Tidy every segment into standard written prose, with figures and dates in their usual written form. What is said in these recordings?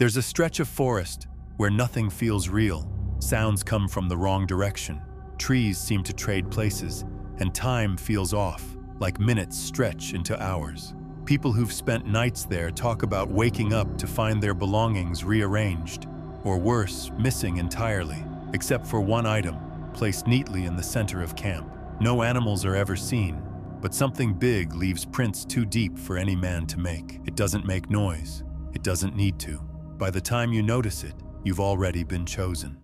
There's a stretch of forest where nothing feels real. Sounds come from the wrong direction. Trees seem to trade places, and time feels off, like minutes stretch into hours. People who've spent nights there talk about waking up to find their belongings rearranged, or worse, missing entirely, except for one item, placed neatly in the center of camp. No animals are ever seen, but something big leaves prints too deep for any man to make. It doesn't make noise. It doesn't need to. By the time you notice it, you've already been chosen.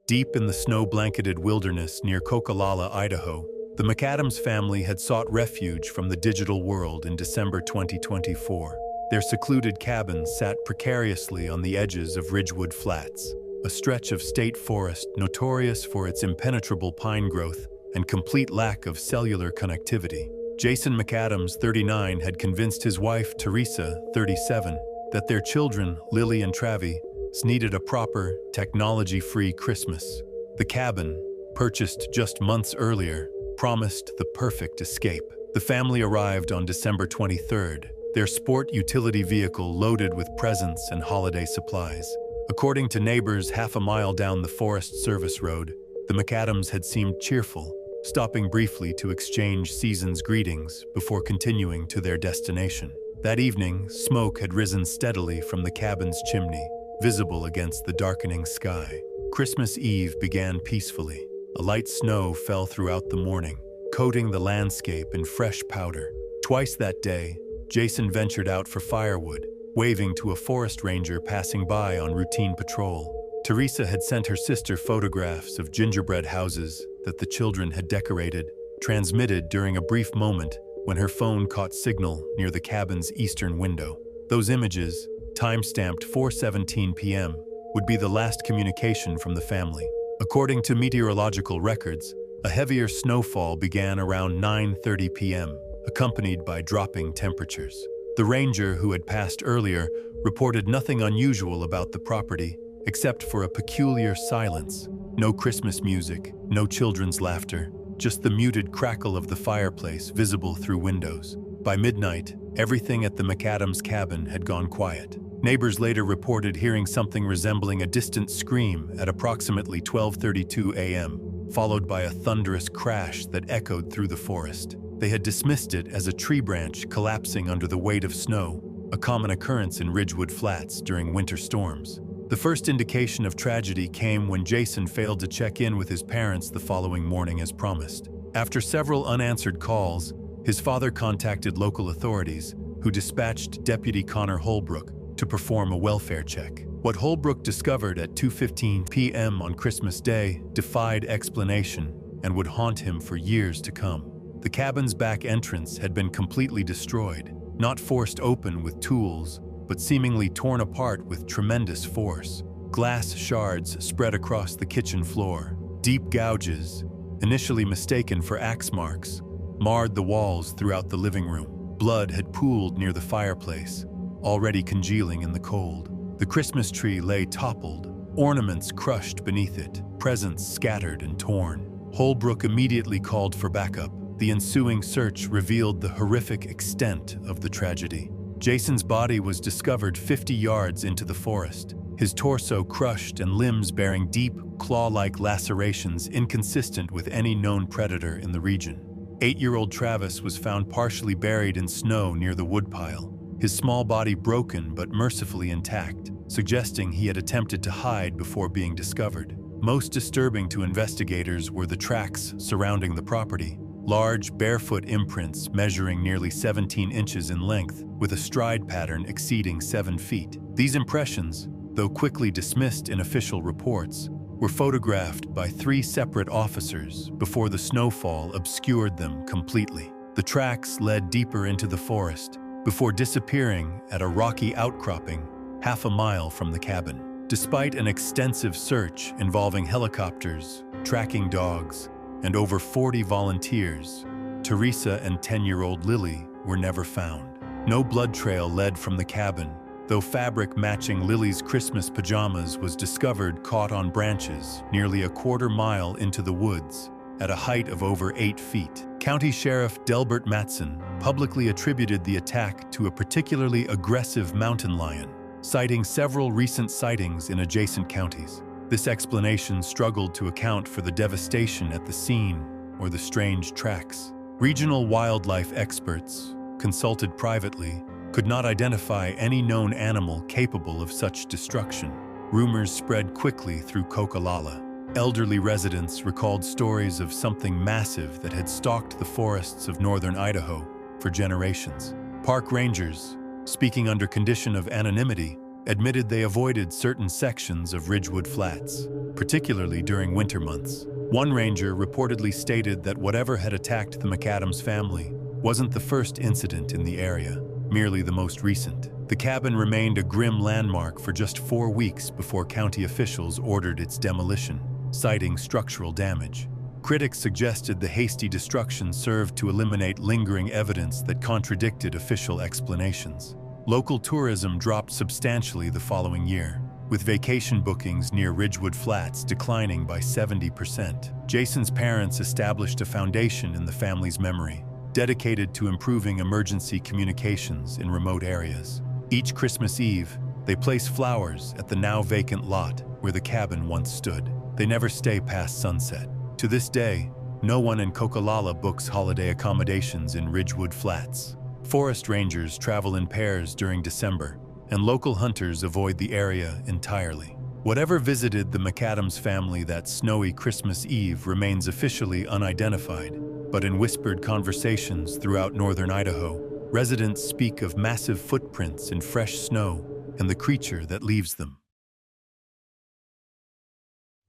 Deep in the snow-blanketed wilderness near Kokolala, Idaho, the McAdams family had sought refuge from the digital world in December 2024. Their secluded cabin sat precariously on the edges of Ridgewood Flats, a stretch of state forest notorious for its impenetrable pine growth and complete lack of cellular connectivity. Jason McAdams, 39, had convinced his wife, Teresa, 37, that their children, Lily and Travis, needed a proper, technology-free Christmas. The cabin, purchased just months earlier, promised the perfect escape. The family arrived on December 23rd, their sport utility vehicle loaded with presents and holiday supplies. According to neighbors half a mile down the Forest Service Road, the McAdams had seemed cheerful, stopping briefly to exchange season's greetings before continuing to their destination. That evening, smoke had risen steadily from the cabin's chimney, visible against the darkening sky. Christmas Eve began peacefully. A light snow fell throughout the morning, coating the landscape in fresh powder. Twice that day, Jason ventured out for firewood, waving to a forest ranger passing by on routine patrol. Teresa had sent her sister photographs of gingerbread houses that the children had decorated, transmitted during a brief moment when her phone caught signal near the cabin's eastern window. Those images, time-stamped 4:17 p.m., would be the last communication from the family. According to meteorological records, a heavier snowfall began around 9:30 p.m., accompanied by dropping temperatures. The ranger who had passed earlier reported nothing unusual about the property, except for a peculiar silence. No Christmas music, no children's laughter, just the muted crackle of the fireplace visible through windows. By midnight, everything at the McAdams cabin had gone quiet. Neighbors later reported hearing something resembling a distant scream at approximately 12:32 a.m., followed by a thunderous crash that echoed through the forest. They had dismissed it as a tree branch collapsing under the weight of snow, a common occurrence in Ridgewood Flats during winter storms. The first indication of tragedy came when Jason failed to check in with his parents the following morning as promised. After several unanswered calls, his father contacted local authorities, who dispatched Deputy Connor Holbrook to perform a welfare check. What Holbrook discovered at 2:15 p.m. on Christmas Day defied explanation and would haunt him for years to come. The cabin's back entrance had been completely destroyed, not forced open with tools, but seemingly torn apart with tremendous force. Glass shards spread across the kitchen floor. Deep gouges, initially mistaken for axe marks, marred the walls throughout the living room. Blood had pooled near the fireplace, already congealing in the cold. The Christmas tree lay toppled, ornaments crushed beneath it, presents scattered and torn. Holbrook immediately called for backup. The ensuing search revealed the horrific extent of the tragedy. Jason's body was discovered 50 yards into the forest, his torso crushed and limbs bearing deep, claw-like lacerations inconsistent with any known predator in the region. 8-year-old Travis was found partially buried in snow near the woodpile, his small body broken but mercifully intact, suggesting he had attempted to hide before being discovered. Most disturbing to investigators were the tracks surrounding the property. Large, barefoot imprints measuring nearly 17 inches in length, with a stride pattern exceeding 7 feet. These impressions, though quickly dismissed in official reports, were photographed by 3 separate officers before the snowfall obscured them completely. The tracks led deeper into the forest, before disappearing at a rocky outcropping half a mile from the cabin. Despite an extensive search involving helicopters, tracking dogs, and over 40 volunteers, Teresa and 10-year-old Lily were never found. No blood trail led from the cabin, though fabric matching Lily's Christmas pajamas was discovered caught on branches nearly a quarter mile into the woods at a height of over 8 feet. County Sheriff Delbert Matson publicly attributed the attack to a particularly aggressive mountain lion, citing several recent sightings in adjacent counties. This explanation struggled to account for the devastation at the scene or the strange tracks. Regional wildlife experts, consulted privately, could not identify any known animal capable of such destruction. Rumors spread quickly through Kokalala. Elderly residents recalled stories of something massive that had stalked the forests of northern Idaho for generations. Park rangers, speaking under condition of anonymity, admitted they avoided certain sections of Ridgewood Flats, particularly during winter months. One ranger reportedly stated that whatever had attacked the McAdams family wasn't the first incident in the area, merely the most recent. The cabin remained a grim landmark for just 4 weeks before county officials ordered its demolition, citing structural damage. Critics suggested the hasty destruction served to eliminate lingering evidence that contradicted official explanations. Local tourism dropped substantially the following year, with vacation bookings near Ridgewood Flats declining by 70%. Jason's parents established a foundation in the family's memory, dedicated to improving emergency communications in remote areas. Each Christmas Eve, they place flowers at the now vacant lot where the cabin once stood. They never stay past sunset. To this day, no one in Kokalala books holiday accommodations in Ridgewood Flats. Forest rangers travel in pairs during December, and local hunters avoid the area entirely. Whatever visited the McAdams family that snowy Christmas Eve remains officially unidentified, but in whispered conversations throughout northern Idaho, residents speak of massive footprints in fresh snow and the creature that leaves them.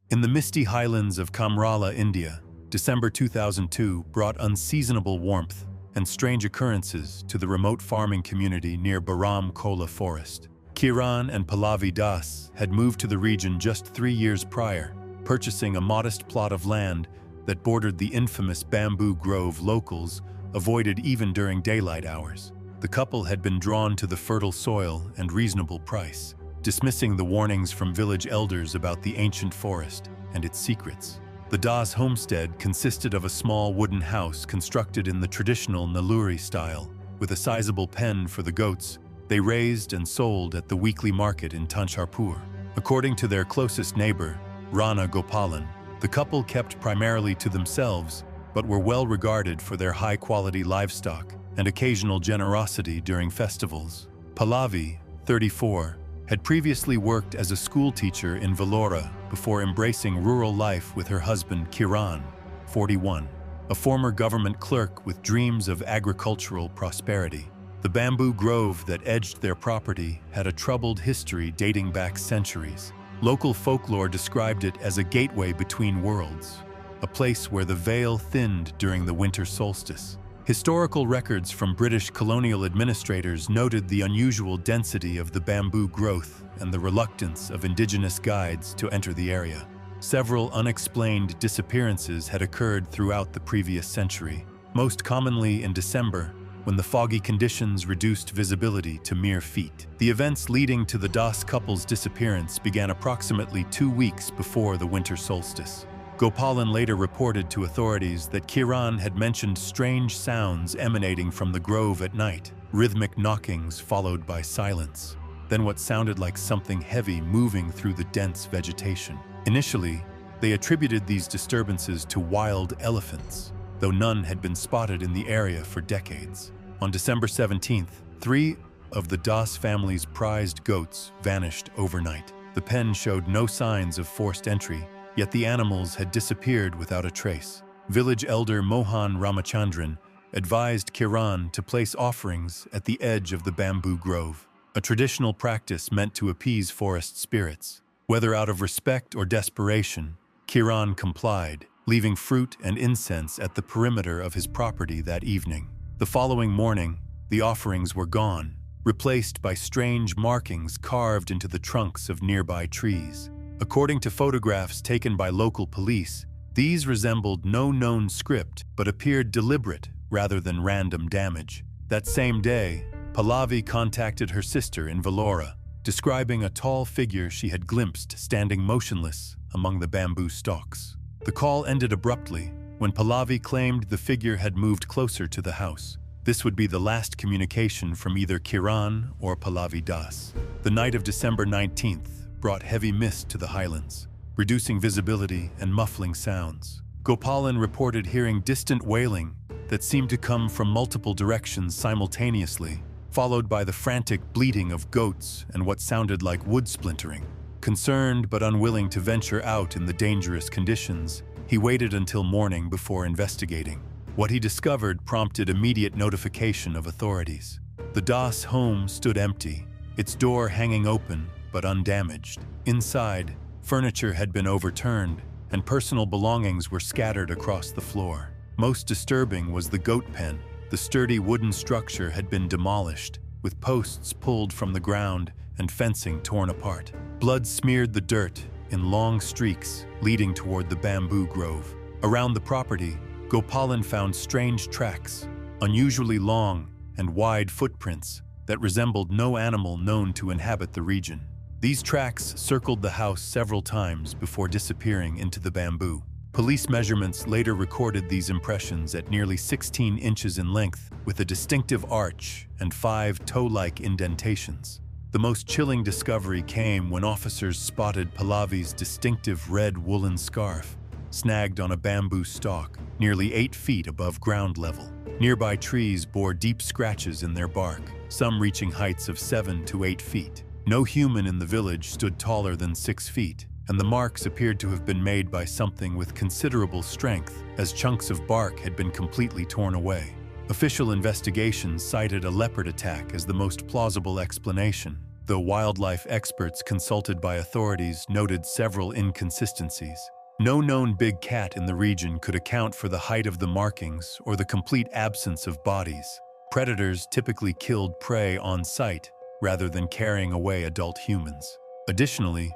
In the misty highlands of Kamrala, India, December 2002 brought unseasonable warmth and strange occurrences to the remote farming community near Baram Kola Forest. Kiran and Pallavi Das had moved to the region just 3 years prior, purchasing a modest plot of land that bordered the infamous bamboo grove locals avoided even during daylight hours. The couple had been drawn to the fertile soil and reasonable price, dismissing the warnings from village elders about the ancient forest and its secrets. The Das homestead consisted of a small wooden house constructed in the traditional Naluri style, with a sizable pen for the goats they raised and sold at the weekly market in Tancharpur. According to their closest neighbor, Rana Gopalan, the couple kept primarily to themselves, but were well regarded for their high-quality livestock and occasional generosity during festivals. Pallavi, 34, had previously worked as a school teacher in Vellore before embracing rural life with her husband Kiran, 41, a former government clerk with dreams of agricultural prosperity. The bamboo grove that edged their property had a troubled history dating back centuries. Local folklore described it as a gateway between worlds, a place where the veil thinned during the winter solstice. Historical records from British colonial administrators noted the unusual density of the bamboo growth and the reluctance of indigenous guides to enter the area. Several unexplained disappearances had occurred throughout the previous century, most commonly in December, when the foggy conditions reduced visibility to mere feet. The events leading to the Das couple's disappearance began approximately 2 weeks before the winter solstice. Gopalan later reported to authorities that Kiran had mentioned strange sounds emanating from the grove at night, rhythmic knockings followed by silence, then what sounded like something heavy moving through the dense vegetation. Initially, they attributed these disturbances to wild elephants, though none had been spotted in the area for decades. On December 17th, 3 of the Das family's prized goats vanished overnight. The pen showed no signs of forced entry, yet the animals had disappeared without a trace. Village elder Mohan Ramachandran advised Kiran to place offerings at the edge of the bamboo grove, a traditional practice meant to appease forest spirits. Whether out of respect or desperation, Kiran complied, leaving fruit and incense at the perimeter of his property that evening. The following morning, the offerings were gone, replaced by strange markings carved into the trunks of nearby trees. According to photographs taken by local police, these resembled no known script but appeared deliberate rather than random damage. That same day, Pallavi contacted her sister in Vellore, describing a tall figure she had glimpsed standing motionless among the bamboo stalks. The call ended abruptly when Pahlavi claimed the figure had moved closer to the house. This would be the last communication from either Kiran or Pahlavi Das. The night of December 19th brought heavy mist to the highlands, reducing visibility and muffling sounds. Gopalan reported hearing distant wailing that seemed to come from multiple directions simultaneously, followed by the frantic bleating of goats and what sounded like wood splintering. Concerned but unwilling to venture out in the dangerous conditions, he waited until morning before investigating. What he discovered prompted immediate notification of authorities. The Das home stood empty, its door hanging open but undamaged. Inside, furniture had been overturned and personal belongings were scattered across the floor. Most disturbing was the goat pen. The sturdy wooden structure had been demolished, with posts pulled from the ground and fencing torn apart. Blood smeared the dirt in long streaks leading toward the bamboo grove. Around the property, Gopalan found strange tracks, unusually long and wide footprints that resembled no animal known to inhabit the region. These tracks circled the house several times before disappearing into the bamboo. Police measurements later recorded these impressions at nearly 16 inches in length, with a distinctive arch and 5 toe-like indentations. The most chilling discovery came when officers spotted Pahlavi's distinctive red woolen scarf, snagged on a bamboo stalk, nearly 8 feet above ground level. Nearby trees bore deep scratches in their bark, some reaching heights of 7 to 8 feet. No human in the village stood taller than 6 feet, and the marks appeared to have been made by something with considerable strength, as chunks of bark had been completely torn away. Official investigations cited a leopard attack as the most plausible explanation, though wildlife experts consulted by authorities noted several inconsistencies. No known big cat in the region could account for the height of the markings or the complete absence of bodies. Predators typically killed prey on sight, rather than carrying away adult humans. Additionally,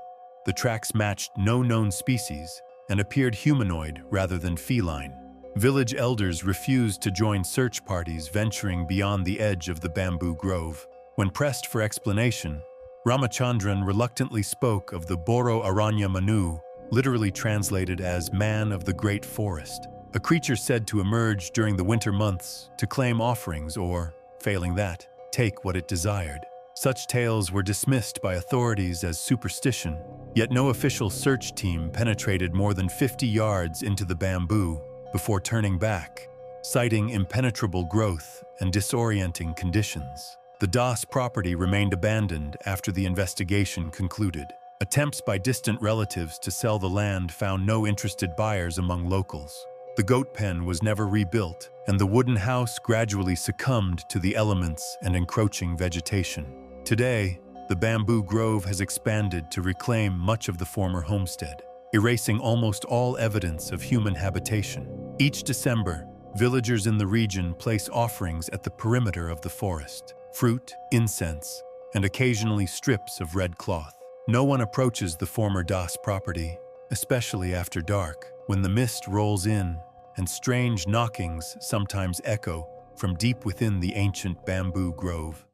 the tracks matched no known species and appeared humanoid rather than feline. Village elders refused to join search parties venturing beyond the edge of the bamboo grove. When pressed for explanation, Ramachandran reluctantly spoke of the Boro Aranya Manu, literally translated as man of the great forest, a creature said to emerge during the winter months to claim offerings or, failing that, take what it desired. Such tales were dismissed by authorities as superstition, yet no official search team penetrated more than 50 yards into the bamboo before turning back, citing impenetrable growth and disorienting conditions. The Das property remained abandoned after the investigation concluded. Attempts by distant relatives to sell the land found no interested buyers among locals. The goat pen was never rebuilt, and the wooden house gradually succumbed to the elements and encroaching vegetation. Today, the bamboo grove has expanded to reclaim much of the former homestead, erasing almost all evidence of human habitation. Each December, villagers in the region place offerings at the perimeter of the forest: fruit, incense, and occasionally strips of red cloth. No one approaches the former Das property, especially after dark, when the mist rolls in and strange knockings sometimes echo from deep within the ancient bamboo grove.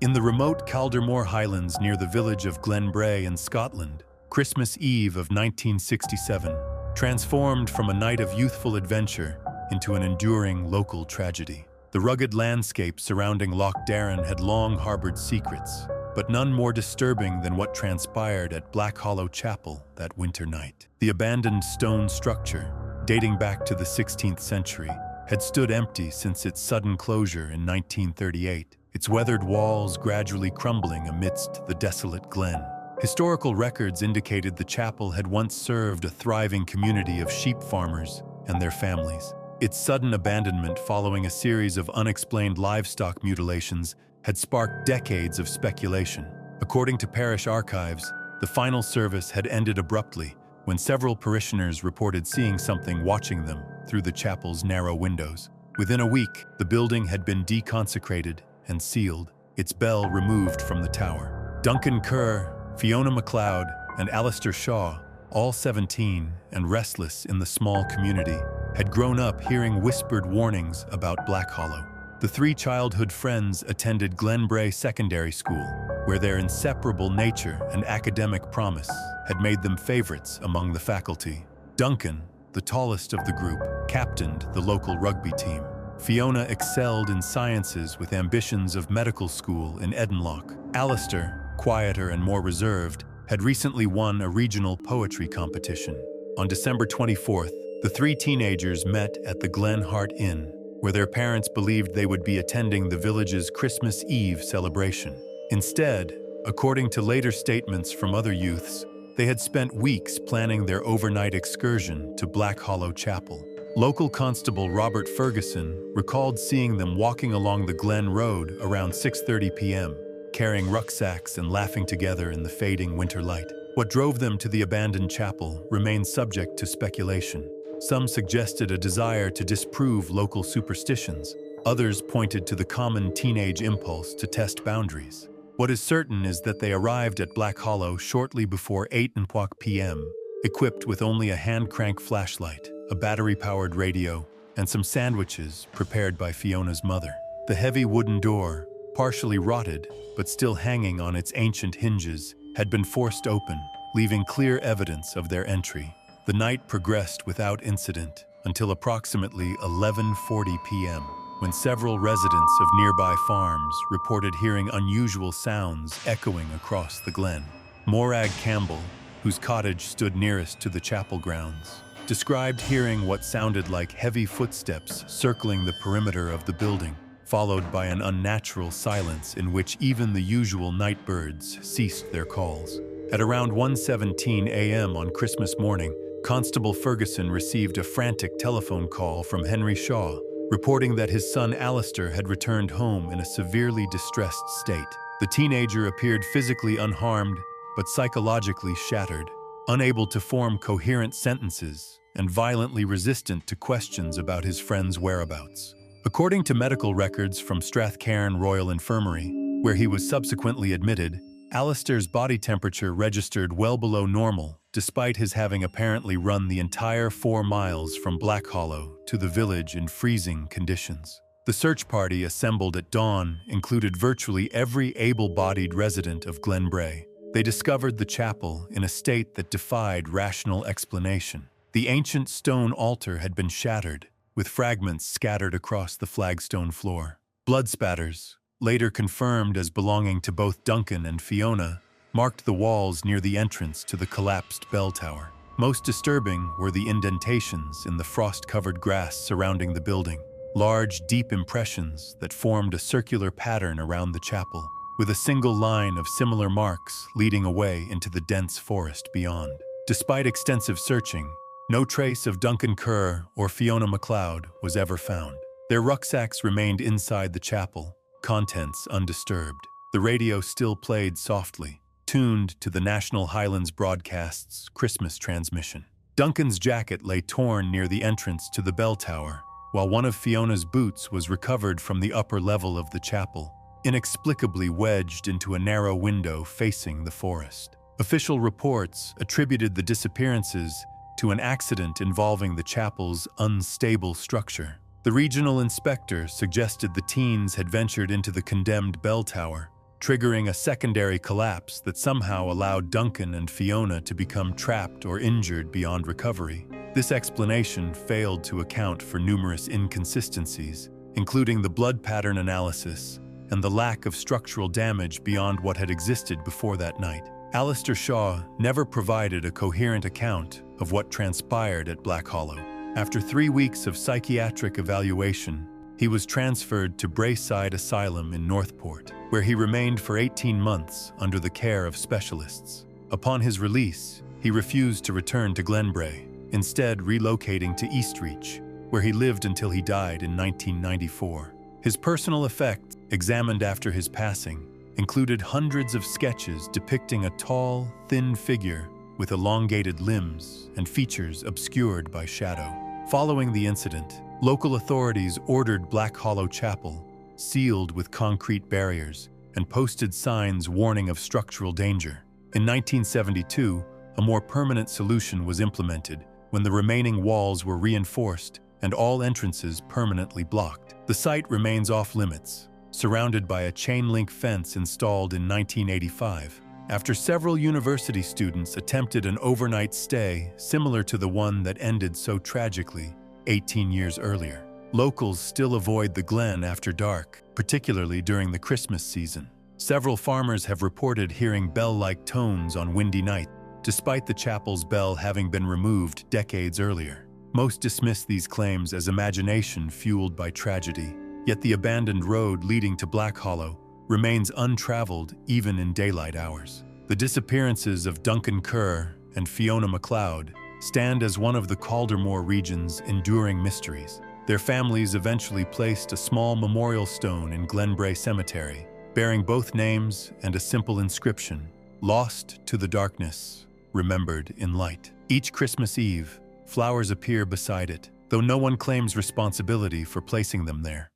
In the remote Caldermore Highlands near the village of Glenbrae in Scotland, Christmas Eve of 1967 transformed from a night of youthful adventure into an enduring local tragedy. The rugged landscape surrounding Loch Darren had long harbored secrets, but none more disturbing than what transpired at Black Hollow Chapel that winter night. The abandoned stone structure, dating back to the 16th century, had stood empty since its sudden closure in 1938, its weathered walls gradually crumbling amidst the desolate glen. Historical records indicated the chapel had once served a thriving community of sheep farmers and their families. Its sudden abandonment following a series of unexplained livestock mutilations had sparked decades of speculation. According to parish archives, the final service had ended abruptly when several parishioners reported seeing something watching them through the chapel's narrow windows. Within a week, the building had been deconsecrated and sealed, its bell removed from the tower. Duncan Kerr, Fiona MacLeod, and Alistair Shaw, all 17 and restless in the small community, had grown up hearing whispered warnings about Black Hollow. The 3 childhood friends attended Glenbrae Secondary School, where their inseparable nature and academic promise had made them favorites among the faculty. Duncan, the tallest of the group, captained the local rugby team. Fiona excelled in sciences with ambitions of medical school in Edenloch. Alistair, quieter and more reserved, had recently won a regional poetry competition. On December 24th, the three teenagers met at the Glen Hart Inn, where their parents believed they would be attending the village's Christmas Eve celebration. Instead, according to later statements from other youths, they had spent weeks planning their overnight excursion to Black Hollow Chapel. Local constable Robert Ferguson recalled seeing them walking along the Glen Road around 6:30 p.m., carrying rucksacks and laughing together in the fading winter light. What drove them to the abandoned chapel remains subject to speculation. Some suggested a desire to disprove local superstitions. Others pointed to the common teenage impulse to test boundaries. What is certain is that they arrived at Black Hollow shortly before 8 p.m., equipped with only a hand-crank flashlight, a battery-powered radio, and some sandwiches prepared by Fiona's mother. The heavy wooden door, partially rotted but still hanging on its ancient hinges, had been forced open, leaving clear evidence of their entry. The night progressed without incident until approximately 11:40 p.m., when several residents of nearby farms reported hearing unusual sounds echoing across the glen. Morag Campbell, whose cottage stood nearest to the chapel grounds, described hearing what sounded like heavy footsteps circling the perimeter of the building, followed by an unnatural silence in which even the usual night birds ceased their calls. At around 1:17 a.m. on Christmas morning, Constable Ferguson received a frantic telephone call from Henry Shaw, reporting that his son Alistair had returned home in a severely distressed state. The teenager appeared physically unharmed, but psychologically shattered, unable to form coherent sentences and violently resistant to questions about his friend's whereabouts. According to medical records from Strathcairn Royal Infirmary, where he was subsequently admitted, Alistair's body temperature registered well below normal, despite his having apparently run the entire 4 miles from Black Hollow to the village in freezing conditions. The search party assembled at dawn included virtually every able-bodied resident of Glenbrae. They discovered the chapel in a state that defied rational explanation. The ancient stone altar had been shattered, with fragments scattered across the flagstone floor. Blood spatters, later confirmed as belonging to both Duncan and Fiona, marked the walls near the entrance to the collapsed bell tower. Most disturbing were the indentations in the frost-covered grass surrounding the building, large, deep impressions that formed a circular pattern around the chapel, with a single line of similar marks leading away into the dense forest beyond. Despite extensive searching, no trace of Duncan Kerr or Fiona MacLeod was ever found. Their rucksacks remained inside the chapel, contents undisturbed. The radio still played softly, tuned to the National Highlands Broadcast's Christmas transmission. Duncan's jacket lay torn near the entrance to the bell tower, while one of Fiona's boots was recovered from the upper level of the chapel, inexplicably wedged into a narrow window facing the forest. Official reports attributed the disappearances to an accident involving the chapel's unstable structure. The regional inspector suggested the teens had ventured into the condemned bell tower, triggering a secondary collapse that somehow allowed Duncan and Fiona to become trapped or injured beyond recovery. This explanation failed to account for numerous inconsistencies, including the blood pattern analysis and the lack of structural damage beyond what had existed before that night. Alistair Shaw never provided a coherent account of what transpired at Black Hollow. After 3 weeks of psychiatric evaluation, he was transferred to Braeside Asylum in Northport, where he remained for 18 months under the care of specialists. Upon his release, he refused to return to Glenbrae, instead relocating to Eastreach, where he lived until he died in 1994. His personal effects, examined after his passing, included hundreds of sketches depicting a tall, thin figure with elongated limbs and features obscured by shadow. Following the incident, local authorities ordered Black Hollow Chapel sealed with concrete barriers and posted signs warning of structural danger. In 1972, a more permanent solution was implemented when the remaining walls were reinforced and all entrances permanently blocked. The site remains off-limits, surrounded by a chain-link fence installed in 1985. After several university students attempted an overnight stay similar to the one that ended so tragically 18 years earlier, locals still avoid the glen after dark, particularly during the Christmas season. Several farmers have reported hearing bell-like tones on windy nights, despite the chapel's bell having been removed decades earlier. Most dismiss these claims as imagination fueled by tragedy, yet the abandoned road leading to Black Hollow remains untraveled even in daylight hours. The disappearances of Duncan Kerr and Fiona MacLeod stand as one of the Caldermore region's enduring mysteries. Their families eventually placed a small memorial stone in Glenbrae Cemetery, bearing both names and a simple inscription, "Lost to the darkness, remembered in light." Each Christmas Eve, flowers appear beside it, though no one claims responsibility for placing them there.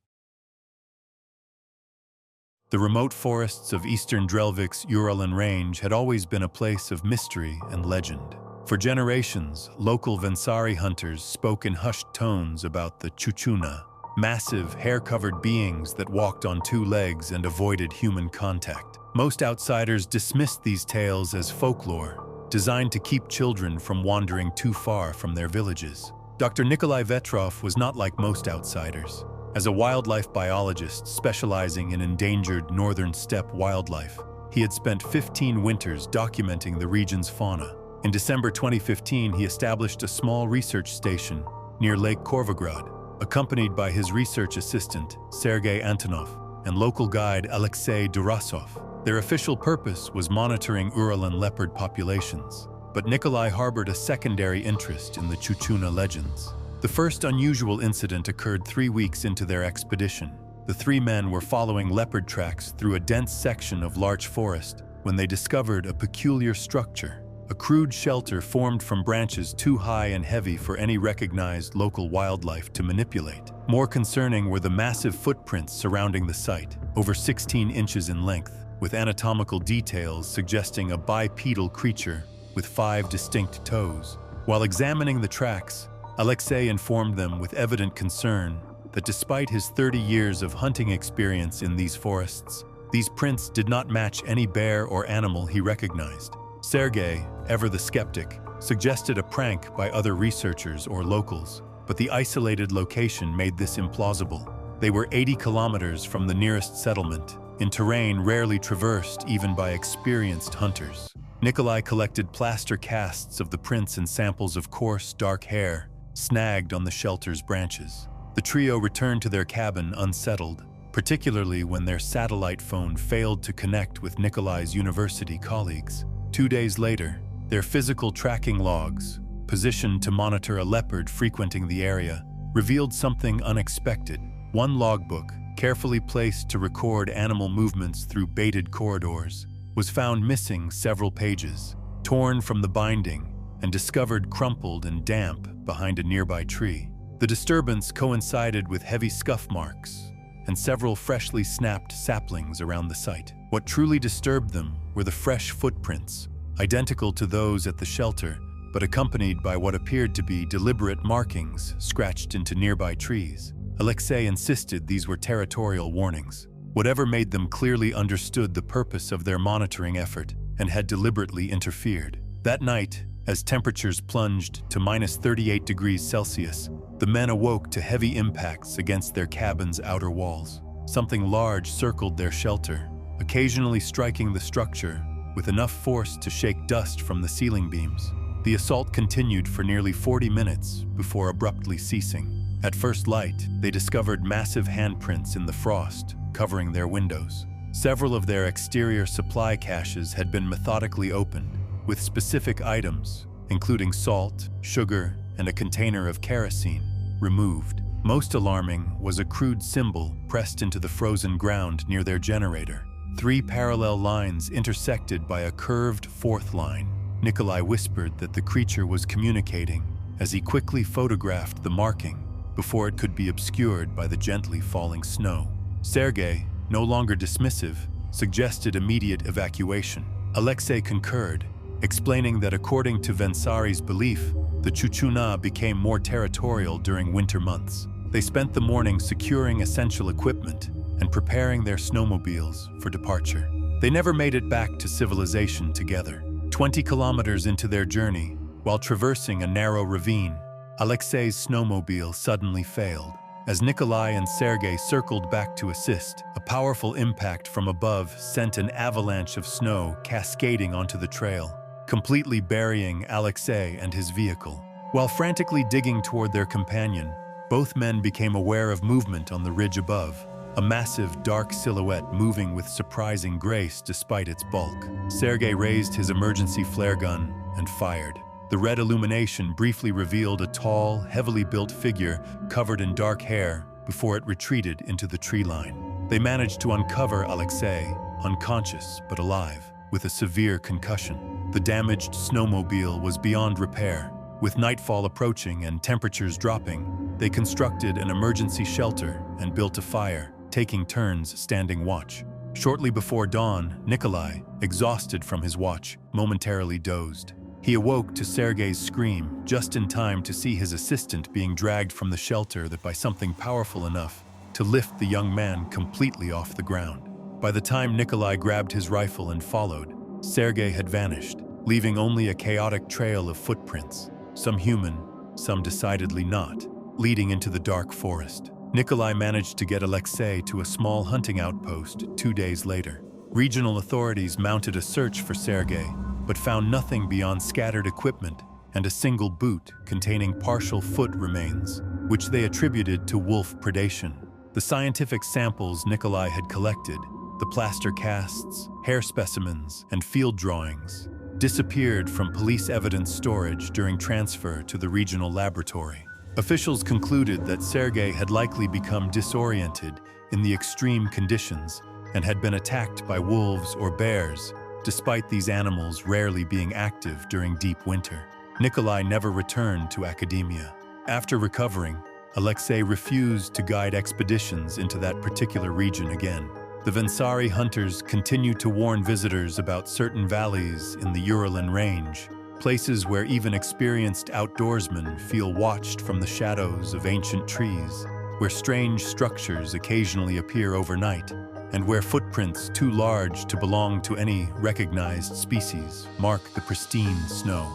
The remote forests of eastern Drelvik's Uralen Range had always been a place of mystery and legend. For generations, local Vensari hunters spoke in hushed tones about the Chuchuna, massive, hair-covered beings that walked on two legs and avoided human contact. Most outsiders dismissed these tales as folklore, designed to keep children from wandering too far from their villages. Dr. Nikolai Vetrov was not like most outsiders. As a wildlife biologist specializing in endangered northern steppe wildlife, he had spent 15 winters documenting the region's fauna. In December 2015, he established a small research station near Lake Korvograd, accompanied by his research assistant, Sergei Antonov, and local guide Alexei Durasov. Their official purpose was monitoring Uralen leopard populations, but Nikolai harbored a secondary interest in the Chuchuna legends. The first unusual incident occurred 3 weeks into their expedition. The three men were following leopard tracks through a dense section of larch forest when they discovered a peculiar structure, a crude shelter formed from branches too high and heavy for any recognized local wildlife to manipulate. More concerning were the massive footprints surrounding the site, over 16 inches in length, with anatomical details suggesting a bipedal creature with 5 distinct toes. While examining the tracks, Alexei informed them with evident concern that despite his 30 years of hunting experience in these forests, these prints did not match any bear or animal he recognized. Sergei, ever the skeptic, suggested a prank by other researchers or locals, but the isolated location made this implausible. They were 80 kilometers from the nearest settlement, in terrain rarely traversed even by experienced hunters. Nikolai collected plaster casts of the prints and samples of coarse, dark hair, snagged on the shelter's branches. The trio returned to their cabin unsettled, particularly when their satellite phone failed to connect with Nikolai's university colleagues. 2 days later, their physical tracking logs, positioned to monitor a leopard frequenting the area, revealed something unexpected. One logbook, carefully placed to record animal movements through baited corridors, was found missing several pages, torn from the binding, and discovered crumpled and damp behind a nearby tree. The disturbance coincided with heavy scuff marks and several freshly snapped saplings around the site. What truly disturbed them were the fresh footprints, identical to those at the shelter, but accompanied by what appeared to be deliberate markings scratched into nearby trees. Alexei insisted these were territorial warnings. Whatever made them clearly understood the purpose of their monitoring effort and had deliberately interfered. That night, as temperatures plunged to -38 degrees Celsius, the men awoke to heavy impacts against their cabin's outer walls. Something large circled their shelter, occasionally striking the structure with enough force to shake dust from the ceiling beams. The assault continued for nearly 40 minutes before abruptly ceasing. At first light, they discovered massive handprints in the frost, covering their windows. Several of their exterior supply caches had been methodically opened, with specific items, including salt, sugar, and a container of kerosene, removed. Most alarming was a crude symbol pressed into the frozen ground near their generator. 3 parallel lines intersected by a curved 4th line. Nikolai whispered that the creature was communicating as he quickly photographed the marking before it could be obscured by the gently falling snow. Sergei, no longer dismissive, suggested immediate evacuation. Alexei concurred, explaining that according to Vensari's belief, the Chuchuna became more territorial during winter months. They spent the morning securing essential equipment and preparing their snowmobiles for departure. They never made it back to civilization together. 20 kilometers into their journey, while traversing a narrow ravine, Alexei's snowmobile suddenly failed. As Nikolai and Sergei circled back to assist, a powerful impact from above sent an avalanche of snow cascading onto the trail, completely burying Alexei and his vehicle. While frantically digging toward their companion, both men became aware of movement on the ridge above, a massive, dark silhouette moving with surprising grace despite its bulk. Sergei raised his emergency flare gun and fired. The red illumination briefly revealed a tall, heavily built figure covered in dark hair before it retreated into the tree line. They managed to uncover Alexei, unconscious but alive, with a severe concussion. The damaged snowmobile was beyond repair. With nightfall approaching and temperatures dropping, they constructed an emergency shelter and built a fire, taking turns standing watch. Shortly before dawn, Nikolai, exhausted from his watch, momentarily dozed. He awoke to Sergei's scream, just in time to see his assistant being dragged from the shelter by something powerful enough to lift the young man completely off the ground. By the time Nikolai grabbed his rifle and followed, Sergei had vanished, leaving only a chaotic trail of footprints, some human, some decidedly not, leading into the dark forest. Nikolai managed to get Alexei to a small hunting outpost 2 days later. Regional authorities mounted a search for Sergei, but found nothing beyond scattered equipment and a single boot containing partial foot remains, which they attributed to wolf predation. The scientific samples Nikolai had collected, the plaster casts, hair specimens, and field drawings, disappeared from police evidence storage during transfer to the regional laboratory. Officials concluded that Sergei had likely become disoriented in the extreme conditions and had been attacked by wolves or bears, despite these animals rarely being active during deep winter. Nikolai never returned to academia. After recovering, Alexei refused to guide expeditions into that particular region again. The Vensari hunters continued to warn visitors about certain valleys in the Uralin range, places where even experienced outdoorsmen feel watched from the shadows of ancient trees, where strange structures occasionally appear overnight, and where footprints too large to belong to any recognized species mark the pristine snow.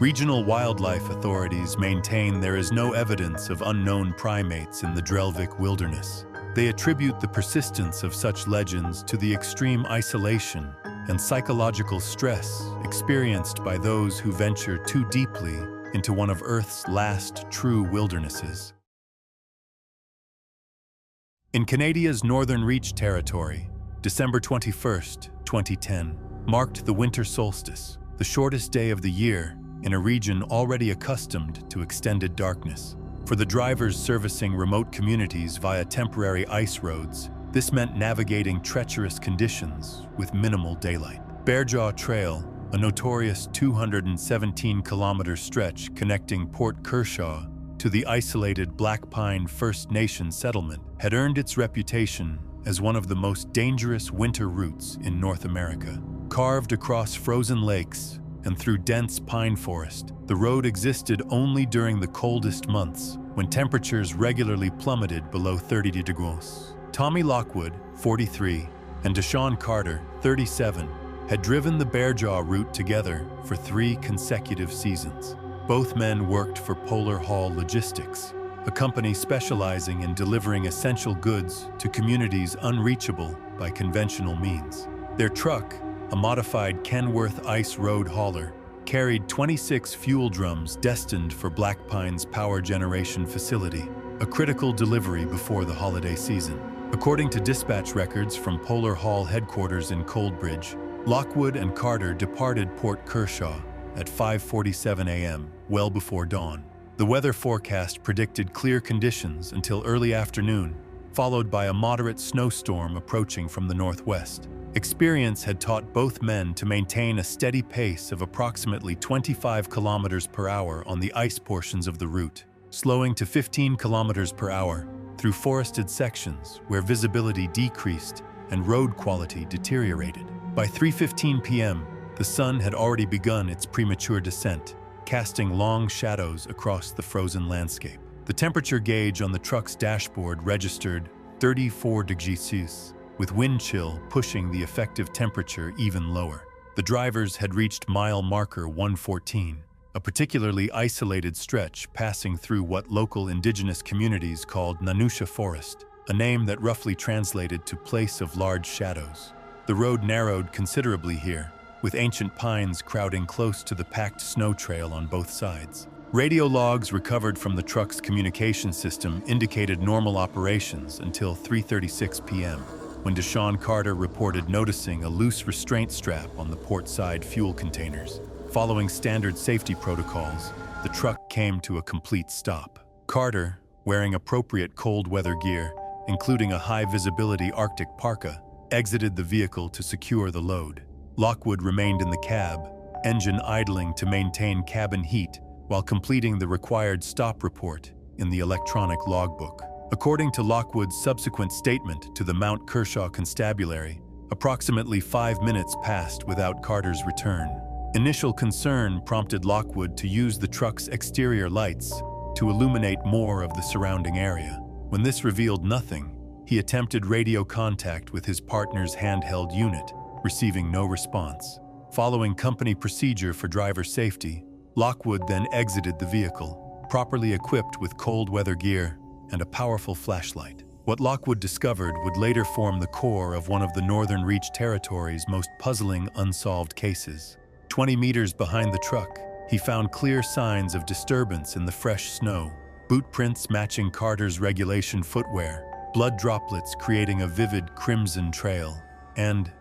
Regional wildlife authorities maintain there is no evidence of unknown primates in the Drelvik wilderness. They attribute the persistence of such legends to the extreme isolation and psychological stress experienced by those who venture too deeply into one of Earth's last true wildernesses. In Canada's Northern Reach territory, December 21st, 2010, marked the winter solstice, the shortest day of the year in a region already accustomed to extended darkness. For the drivers servicing remote communities via temporary ice roads, this meant navigating treacherous conditions with minimal daylight. Bearjaw Trail, a notorious 217-kilometer stretch connecting Port Kershaw to the isolated Black Pine First Nation settlement, had earned its reputation as one of the most dangerous winter routes in North America. Carved across frozen lakes and through dense pine forest, the road existed only during the coldest months, when temperatures regularly plummeted below 30 degrees. Tommy Lockwood, 43, and Deshaun Carter, 37, had driven the Bearjaw route together for 3 consecutive seasons. Both men worked for Polar Haul Logistics, a company specializing in delivering essential goods to communities unreachable by conventional means. Their truck, a modified Kenworth Ice Road hauler, carried 26 fuel drums destined for Black Pine's power generation facility, a critical delivery before the holiday season. According to dispatch records from Polar Haul headquarters in Coldbridge, Lockwood and Carter departed Port Kershaw at 5:47 a.m., well before dawn. The weather forecast predicted clear conditions until early afternoon, followed by a moderate snowstorm approaching from the northwest. Experience had taught both men to maintain a steady pace of approximately 25 kilometers per hour on the ice portions of the route, slowing to 15 kilometers per hour through forested sections where visibility decreased and road quality deteriorated. By 3:15 p.m., the sun had already begun its premature descent, casting long shadows across the frozen landscape. The temperature gauge on the truck's dashboard registered 34 degrees Celsius, with wind chill pushing the effective temperature even lower. The drivers had reached mile marker 114, a particularly isolated stretch passing through what local indigenous communities called Nanusha Forest, a name that roughly translated to place of large shadows. The road narrowed considerably here, with ancient pines crowding close to the packed snow trail on both sides. Radio logs recovered from the truck's communication system indicated normal operations until 3:36 p.m., when Deshaun Carter reported noticing a loose restraint strap on the port side fuel containers. Following standard safety protocols, the truck came to a complete stop. Carter, wearing appropriate cold weather gear, including a high-visibility Arctic parka, exited the vehicle to secure the load. Lockwood remained in the cab, engine idling to maintain cabin heat while completing the required stop report in the electronic logbook. According to Lockwood's subsequent statement to the Mount Kershaw Constabulary, approximately 5 minutes passed without Carter's return. Initial concern prompted Lockwood to use the truck's exterior lights to illuminate more of the surrounding area. When this revealed nothing, he attempted radio contact with his partner's handheld unit, receiving no response. Following company procedure for driver safety, Lockwood then exited the vehicle, properly equipped with cold weather gear and a powerful flashlight. What Lockwood discovered would later form the core of one of the Northern Reach Territory's most puzzling unsolved cases. 20 meters behind the truck, he found clear signs of disturbance in the fresh snow, boot prints matching Carter's regulation footwear, blood droplets creating a vivid crimson trail, and,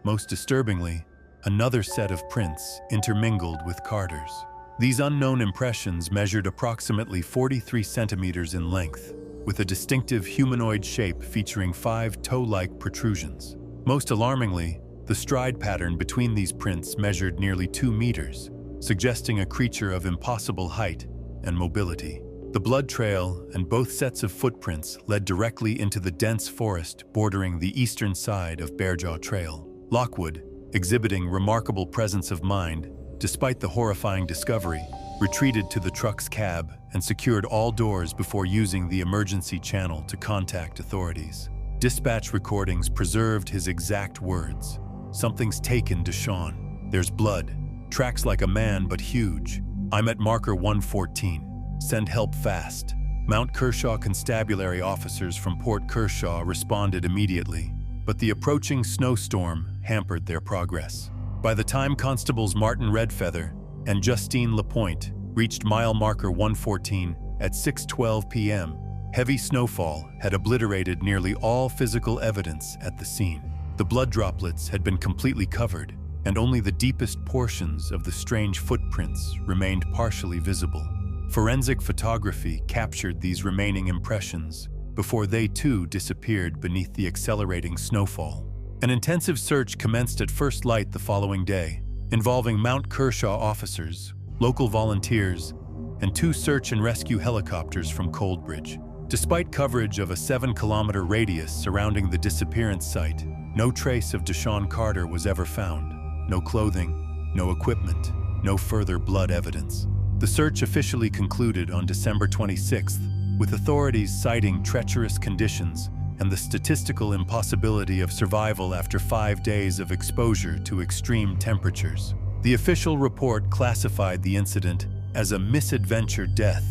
most disturbingly, another set of prints intermingled with Carter's. These unknown impressions measured approximately 43 centimeters in length, with a distinctive humanoid shape featuring 5 toe-like protrusions. Most alarmingly, the stride pattern between these prints measured nearly 2 meters, suggesting a creature of impossible height and mobility. The blood trail and both sets of footprints led directly into the dense forest bordering the eastern side of Bearjaw Trail. Lockwood, exhibiting remarkable presence of mind, despite the horrifying discovery, retreated to the truck's cab and secured all doors before using the emergency channel to contact authorities. Dispatch recordings preserved his exact words. "Something's taken Deshaun. There's blood. Tracks like a man but huge. I'm at marker 114. Send help fast." Mount Kershaw Constabulary officers from Port Kershaw responded immediately, but the approaching snowstorm hampered their progress. By the time Constables Martin Redfeather and Justine Lapointe reached mile marker 114 at 6:12 p.m., heavy snowfall had obliterated nearly all physical evidence at the scene. The blood droplets had been completely covered, and only the deepest portions of the strange footprints remained partially visible. Forensic photography captured these remaining impressions before they too disappeared beneath the accelerating snowfall. An intensive search commenced at first light the following day, involving Mount Kershaw officers, local volunteers, and 2 search and rescue helicopters from Coldbridge. Despite coverage of a 7-kilometer radius surrounding the disappearance site, no trace of Deshaun Carter was ever found. No clothing, no equipment, no further blood evidence. The search officially concluded on December 26th, with authorities citing treacherous conditions and the statistical impossibility of survival after 5 days of exposure to extreme temperatures. The official report classified the incident as a misadventure death,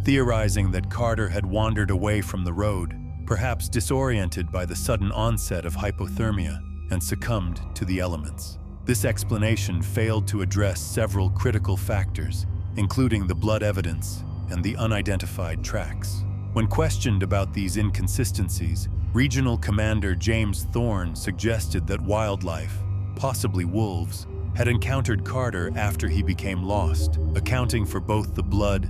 theorizing that Carter had wandered away from the road, perhaps disoriented by the sudden onset of hypothermia, and succumbed to the elements. This explanation failed to address several critical factors, including the blood evidence and the unidentified tracks. When questioned about these inconsistencies, Regional Commander James Thorne suggested that wildlife, possibly wolves, had encountered Carter after he became lost, accounting for both the blood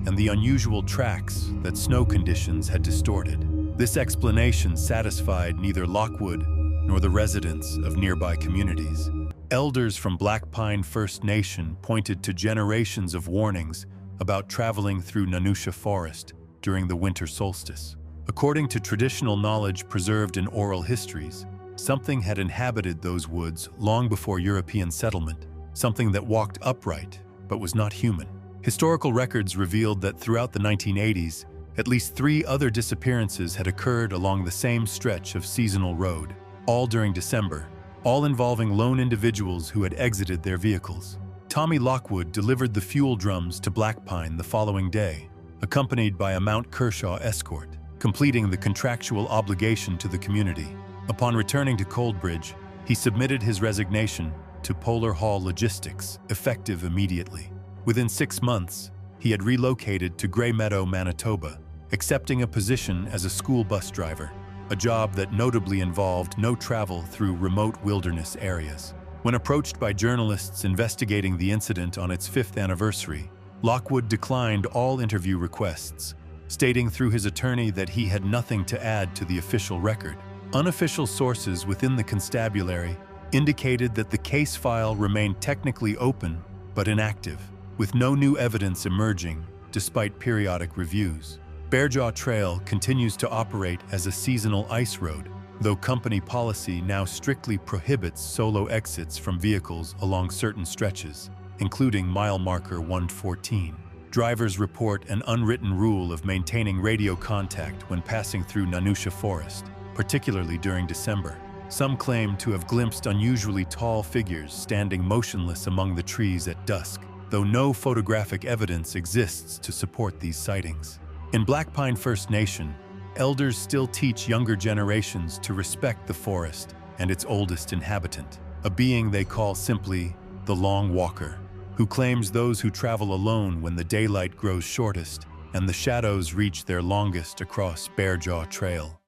and the unusual tracks that snow conditions had distorted. This explanation satisfied neither Lockwood nor the residents of nearby communities. Elders from Black Pine First Nation pointed to generations of warnings about traveling through Nanusha Forest during the winter solstice. According to traditional knowledge preserved in oral histories, something had inhabited those woods long before European settlement, something that walked upright but was not human. Historical records revealed that throughout the 1980s, at least 3 other disappearances had occurred along the same stretch of seasonal road, all during December, all involving lone individuals who had exited their vehicles. Tommy Lockwood delivered the fuel drums to Blackpine the following day, accompanied by a Mount Kershaw escort, completing the contractual obligation to the community. Upon returning to Coldbridge, he submitted his resignation to Polar Haul Logistics, effective immediately. Within 6 months, he had relocated to Grey Meadow, Manitoba, accepting a position as a school bus driver, a job that notably involved no travel through remote wilderness areas. When approached by journalists investigating the incident on its 5th anniversary, Lockwood declined all interview requests, stating through his attorney that he had nothing to add to the official record. Unofficial sources within the constabulary indicated that the case file remained technically open but inactive, with no new evidence emerging despite periodic reviews. Bearjaw Trail continues to operate as a seasonal ice road, though company policy now strictly prohibits solo exits from vehicles along certain stretches, including mile marker 114. Drivers report an unwritten rule of maintaining radio contact when passing through Nanusha Forest, particularly during December. Some claim to have glimpsed unusually tall figures standing motionless among the trees at dusk, though no photographic evidence exists to support these sightings. In Blackpine First Nation, elders still teach younger generations to respect the forest and its oldest inhabitant, a being they call simply the Long Walker, who claims those who travel alone when the daylight grows shortest and the shadows reach their longest across Bearjaw Trail.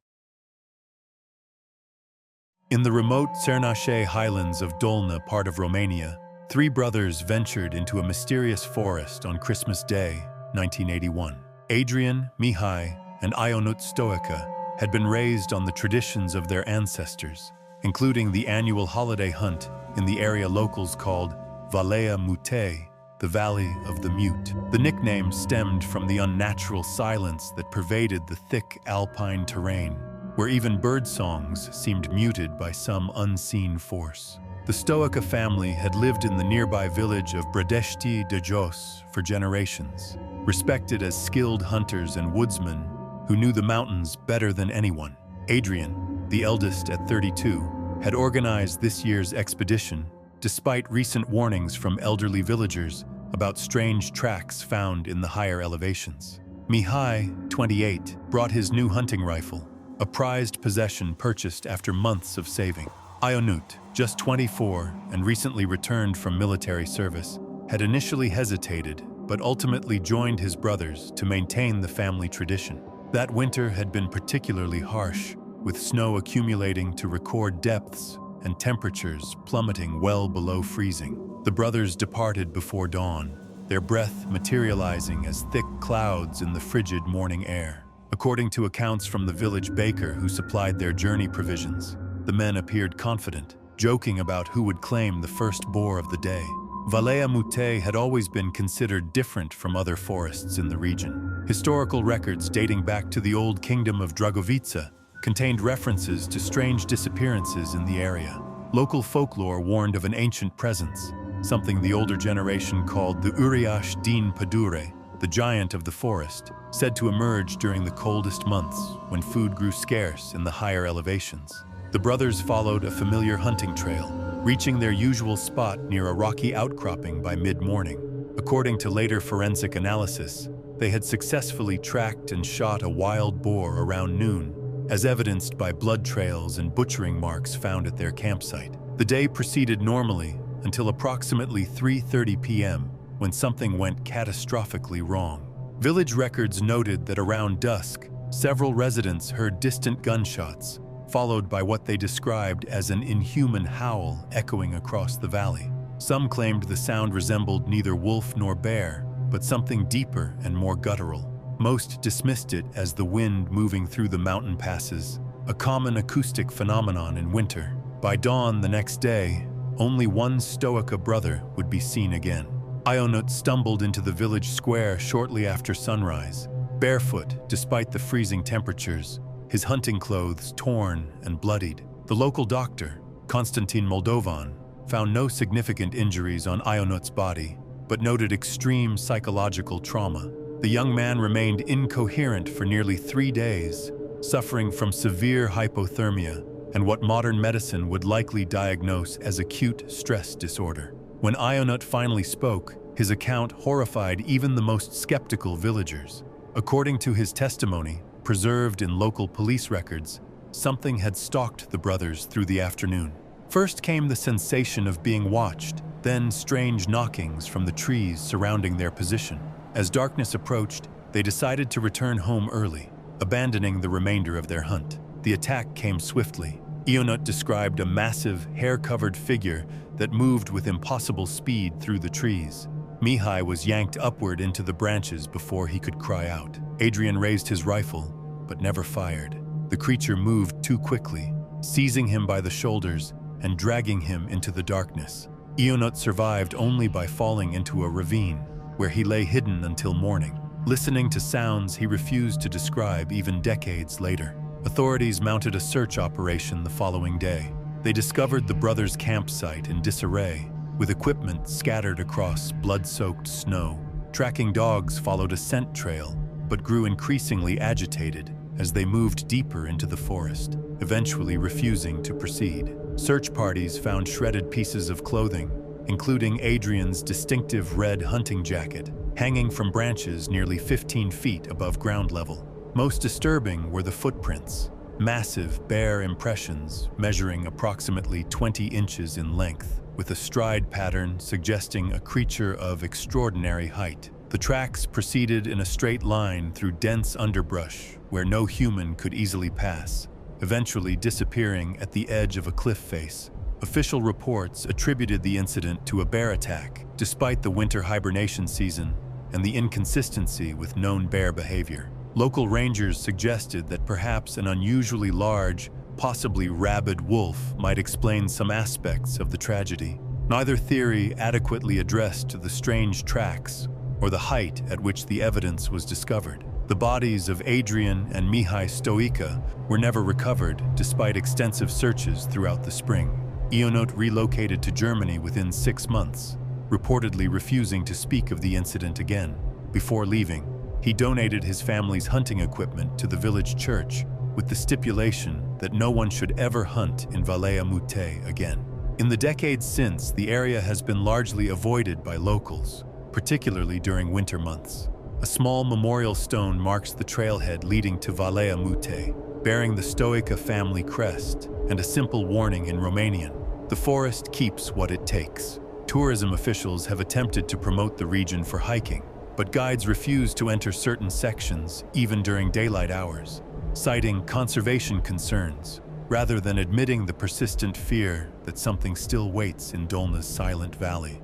In the remote Cernașe highlands of Dolna, part of Romania, 3 brothers ventured into a mysterious forest on Christmas Day, 1981. Adrian, Mihai, and Ionut Stoica had been raised on the traditions of their ancestors, including the annual holiday hunt in the area locals called Valea Mute, the Valley of the Mute. The nickname stemmed from the unnatural silence that pervaded the thick alpine terrain, where even bird songs seemed muted by some unseen force. The Stoica family had lived in the nearby village of Brădești de Jos for generations, respected as skilled hunters and woodsmen who knew the mountains better than anyone. Adrian, the eldest at 32, had organized this year's expedition despite recent warnings from elderly villagers about strange tracks found in the higher elevations. Mihai, 28, brought his new hunting rifle, a prized possession purchased after months of saving. Ionut, just 24 and recently returned from military service, had initially hesitated but ultimately joined his brothers to maintain the family tradition. That winter had been particularly harsh, with snow accumulating to record depths and temperatures plummeting well below freezing. The brothers departed before dawn, their breath materializing as thick clouds in the frigid morning air. According to accounts from the village baker who supplied their journey provisions, the men appeared confident, joking about who would claim the first boar of the day. Valea Mute had always been considered different from other forests in the region. Historical records dating back to the old kingdom of Dragovica contained references to strange disappearances in the area. Local folklore warned of an ancient presence, something the older generation called the Uriash din Pădure, the giant of the forest, said to emerge during the coldest months when food grew scarce in the higher elevations. The brothers followed a familiar hunting trail, reaching their usual spot near a rocky outcropping by mid-morning. According to later forensic analysis, they had successfully tracked and shot a wild boar around noon, as evidenced by blood trails and butchering marks found at their campsite. The day proceeded normally until approximately 3:30 p.m., when something went catastrophically wrong. Village records noted that around dusk, several residents heard distant gunshots, followed by what they described as an inhuman howl echoing across the valley. Some claimed the sound resembled neither wolf nor bear, but something deeper and more guttural. Most dismissed it as the wind moving through the mountain passes, a common acoustic phenomenon in winter. By dawn the next day, only one Stoica brother would be seen again. Ionut stumbled into the village square shortly after sunrise, barefoot despite the freezing temperatures, his hunting clothes torn and bloodied. The local doctor, Konstantin Moldovan, found no significant injuries on Ionut's body, but noted extreme psychological trauma. The young man remained incoherent for nearly 3 days, suffering from severe hypothermia and what modern medicine would likely diagnose as acute stress disorder. When Ionut finally spoke, his account horrified even the most skeptical villagers. According to his testimony, preserved in local police records, something had stalked the brothers through the afternoon. First came the sensation of being watched, then strange knockings from the trees surrounding their position. As darkness approached, they decided to return home early, abandoning the remainder of their hunt. The attack came swiftly. Ionut described a massive, hair-covered figure that moved with impossible speed through the trees. Mihai was yanked upward into the branches before he could cry out. Adrian raised his rifle, but never fired. The creature moved too quickly, seizing him by the shoulders and dragging him into the darkness. Ionut survived only by falling into a ravine, where he lay hidden until morning. Listening to sounds he refused to describe even decades later. Authorities mounted a search operation the following day. They discovered the brothers' campsite in disarray, with equipment scattered across blood-soaked snow. Tracking dogs followed a scent trail, but grew increasingly agitated as they moved deeper into the forest, eventually refusing to proceed. Search parties found shredded pieces of clothing, including Adrian's distinctive red hunting jacket, hanging from branches nearly 15 feet above ground level. Most disturbing were the footprints, massive, bare impressions measuring approximately 20 inches in length, with a stride pattern suggesting a creature of extraordinary height. The tracks proceeded in a straight line through dense underbrush where no human could easily pass, eventually disappearing at the edge of a cliff face. Official reports attributed the incident to a bear attack, despite the winter hibernation season and the inconsistency with known bear behavior. Local rangers suggested that perhaps an unusually large, possibly rabid wolf might explain some aspects of the tragedy. Neither theory adequately addressed the strange tracks or the height at which the evidence was discovered. The bodies of Adrian and Mihai Stoica were never recovered despite extensive searches throughout the spring. Ionut relocated to Germany within 6 months, reportedly refusing to speak of the incident again. Before leaving, he donated his family's hunting equipment to the village church with the stipulation that no one should ever hunt in Valea Mute again. In the decades since, the area has been largely avoided by locals, particularly during winter months. A small memorial stone marks the trailhead leading to Valea Mute, bearing the Stoica family crest and a simple warning in Romanian: "The forest keeps what it takes." Tourism officials have attempted to promote the region for hiking, but guides refuse to enter certain sections even during daylight hours, citing conservation concerns rather than admitting the persistent fear that something still waits in Dolna's silent valley.